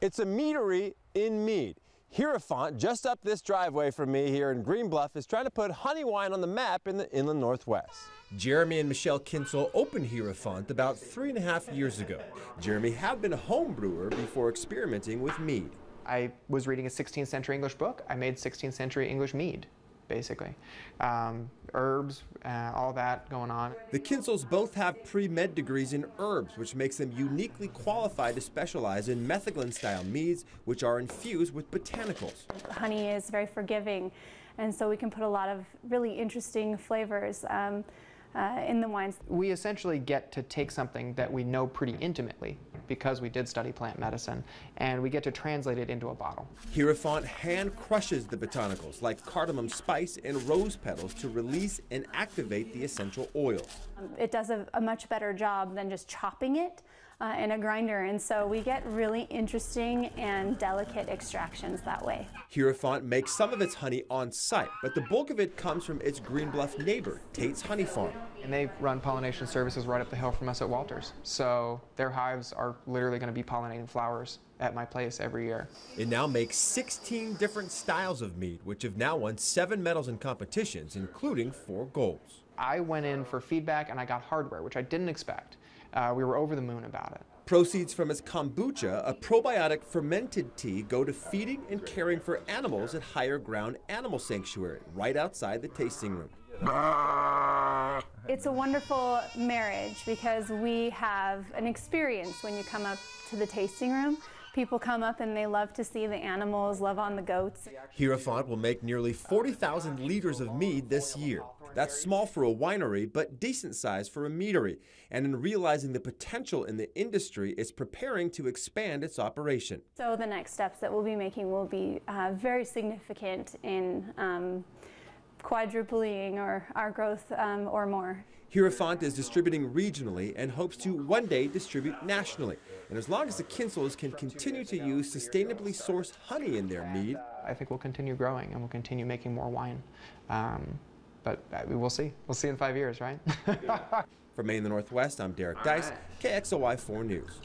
It's a meadery in Mead. Hierophant, just up this driveway from me here in Green Bluff, is trying to put honey wine on the map in the inland Northwest. Jeremy and Michelle Kinsel opened Hierophant about 3.5 years ago. Jeremy had been a home brewer before experimenting with mead. I was reading a 16th century English book. I made 16th century English mead, basically. Herbs, all that going on. The Kinsels both have pre-med degrees in herbs, which makes them uniquely qualified to specialize in metheglin-style meads, which are infused with botanicals. Honey is very forgiving, and so we can put a lot of really interesting flavors in the wines. We essentially get to take something that we know pretty intimately, because we did study plant medicine, and we get to translate it into a bottle. Hierophant hand crushes the botanicals like cardamom spice and rose petals to release and activate the essential oils. It does a much better job than just chopping it in a grinder, and so we get really interesting and delicate extractions that way. Hierophant makes some of its honey on site, but the bulk of it comes from its Green Bluff neighbor, Tate's Honey Farm. And they run pollination services right up the hill from us at Walters. So their hives are literally going to be pollinating flowers at my place every year. It now makes 16 different styles of mead, which have now won 7 medals in competitions, including 4 golds. I went in for feedback and I got hardware, which I didn't expect. We were over the moon about it. Proceeds from its kombucha, a probiotic fermented tea, go to feeding and caring for animals at Higher Ground Animal Sanctuary, right outside the tasting room. It's a wonderful marriage because we have an experience when you come up to the tasting room. People come up and they love to see the animals, love on the goats. Hierophant will make nearly 40,000 liters of mead this year. That's small for a winery, but decent size for a meadery. And in realizing the potential in the industry, it's preparing to expand its operation. So the next steps that we'll be making will be very significant in quadrupling our growth or more. Hierophant is distributing regionally and hopes to one day distribute nationally. And as long as the Kinsels can continue to use sustainably sourced honey in their mead, I think we'll continue growing and we'll continue making more wine. But we'll see. We'll see in 5 years, right? From Maine, the Northwest, I'm Deis, KXOY 4 News.